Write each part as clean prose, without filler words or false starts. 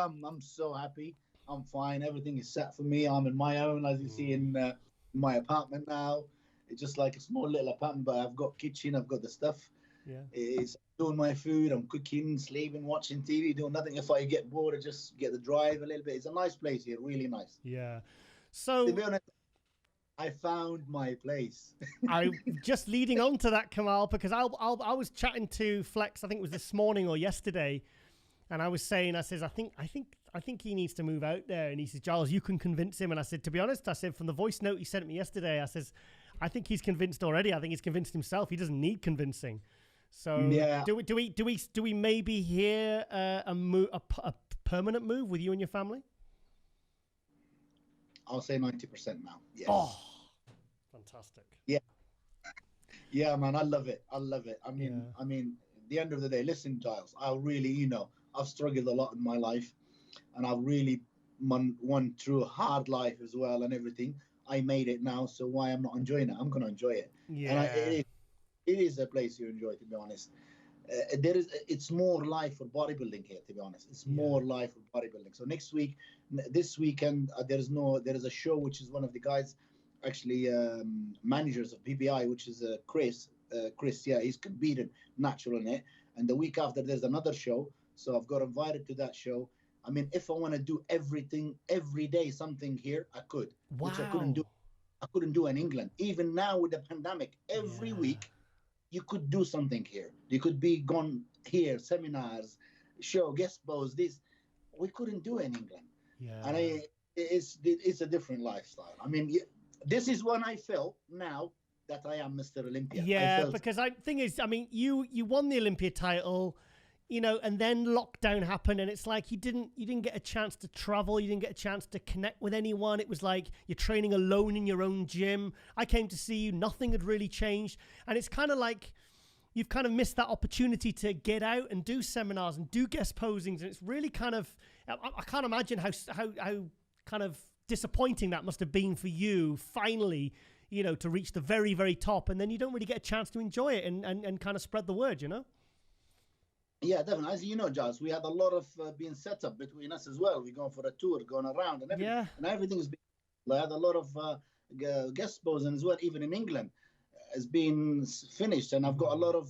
I'm so happy. I'm fine. Everything is set for me. I'm in my own, as you see in my apartment now. It's just like a small little apartment, but I've got kitchen. I've got the stuff. Yeah. It's doing my food. I'm cooking, sleeping, watching TV, doing nothing. If I get bored, I just get the drive a little bit. It's a nice place here, really nice. Yeah. To So be honest, I found my place. I just leading on to that, Kamal, because I was chatting to Flex, I think it was this morning or yesterday, and I was saying, I says, I think he needs to move out there. And he says, Giles, you can convince him. And I said, to be honest, I said, from the voice note he sent me yesterday, I says, I think he's convinced already. I think he's convinced himself. He doesn't need convincing. So Yeah. do we maybe hear a permanent move with you and your family? I'll say 90% now. Yes. Oh, fantastic. Yeah, man, I love it. I love it. I mean, at the end of the day, listen, Giles, I really, I've struggled a lot in my life, and I've really went through a hard life as well and everything. I made it now, so why I'm not enjoying it? I'm going to enjoy it. Yeah. And it is a place you enjoy, to be honest. It's more life for bodybuilding here, to be honest. It's more life for bodybuilding. So this weekend, there is a show which is one of the guys, actually managers of PBI, which is Chris. He's competed natural in it. And the week after, there's another show. So I've got invited to that show. I mean, if I want to do everything every day, something here, I could, which I couldn't do. I couldn't do in England. Even now with the pandemic, every week you could do something here. You could be gone here, seminars, show, guest posts. This we couldn't do in England. Yeah, and it's a different lifestyle. I mean, this is when I felt now that I am Mr. Olympia. Yeah, because thing is, I mean, you won the Olympia title, and then lockdown happened, and it's like you didn't get a chance to travel, you didn't get a chance to connect with anyone. It was like you're training alone in your own gym. I came to see you, nothing had really changed, and it's kind of like you've kind of missed that opportunity to get out and do seminars and do guest posings, and it's really kind of I can't imagine how kind of disappointing that must have been for you finally, to reach the very, very top, and then you don't really get a chance to enjoy it and kind of spread the word, Yeah, definitely. As you know, Giles, we had a lot of being set up between us as well. We're going for a tour, going around, and everything. Yeah. And everything's been. I had a lot of guest posing as well, even in England, has been finished. And I've got a lot of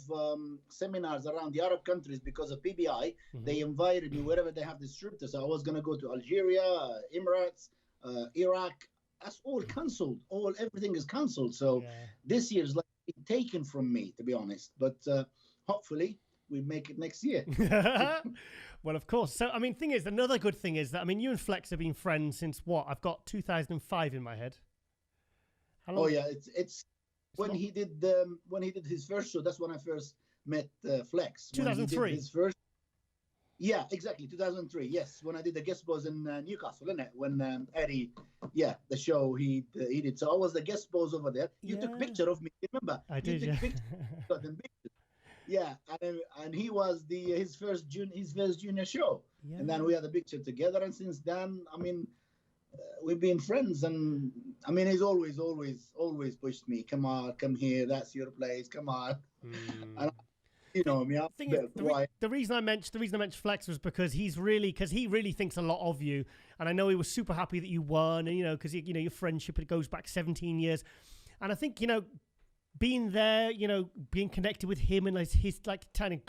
seminars around the Arab countries because of PBI. Mm-hmm. They invited me wherever they have distributors. So I was going to go to Algeria, Emirates, Iraq. That's all cancelled. Everything is cancelled. So this year's like taken from me, to be honest. But hopefully we make it next year. Well, of course. So, I mean, another good thing is that, I mean, you and Flex have been friends since what? I've got 2005 in my head. How long? Oh yeah, it's when he did his first show. That's when I first met Flex. 2003. His first. Yeah, exactly. 2003. Yes, when I did the guest post in Newcastle, isn't it? When Eddie, the show he did. So I was the guest post over there. You took a picture of me. Remember? I did. You took pictures. Yeah, and he was his first junior show, and then we had a picture together. And since then, I mean, we've been friends. And I mean, he's always pushed me. Come on, come here. That's your place. Come on. And the reason I mentioned Flex was because he really thinks a lot of you, and I know he was super happy that you won, and because your friendship, it goes back 17 years, and I think being there, being connected with him and his tiny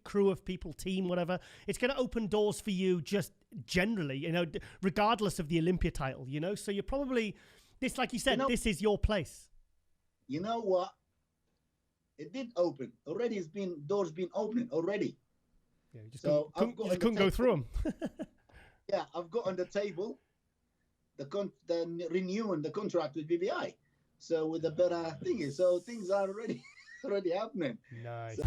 crew of people, team, whatever, it's going to open doors for you just generally, regardless of the Olympia title, So you're probably this, like you said, this is your place. You know what? It did open already. Doors been opening already. Yeah, you just couldn't go through them. Yeah, I've got on the table the renewing the contract with BBI. So with a better thing, so things are already happening. Nice. So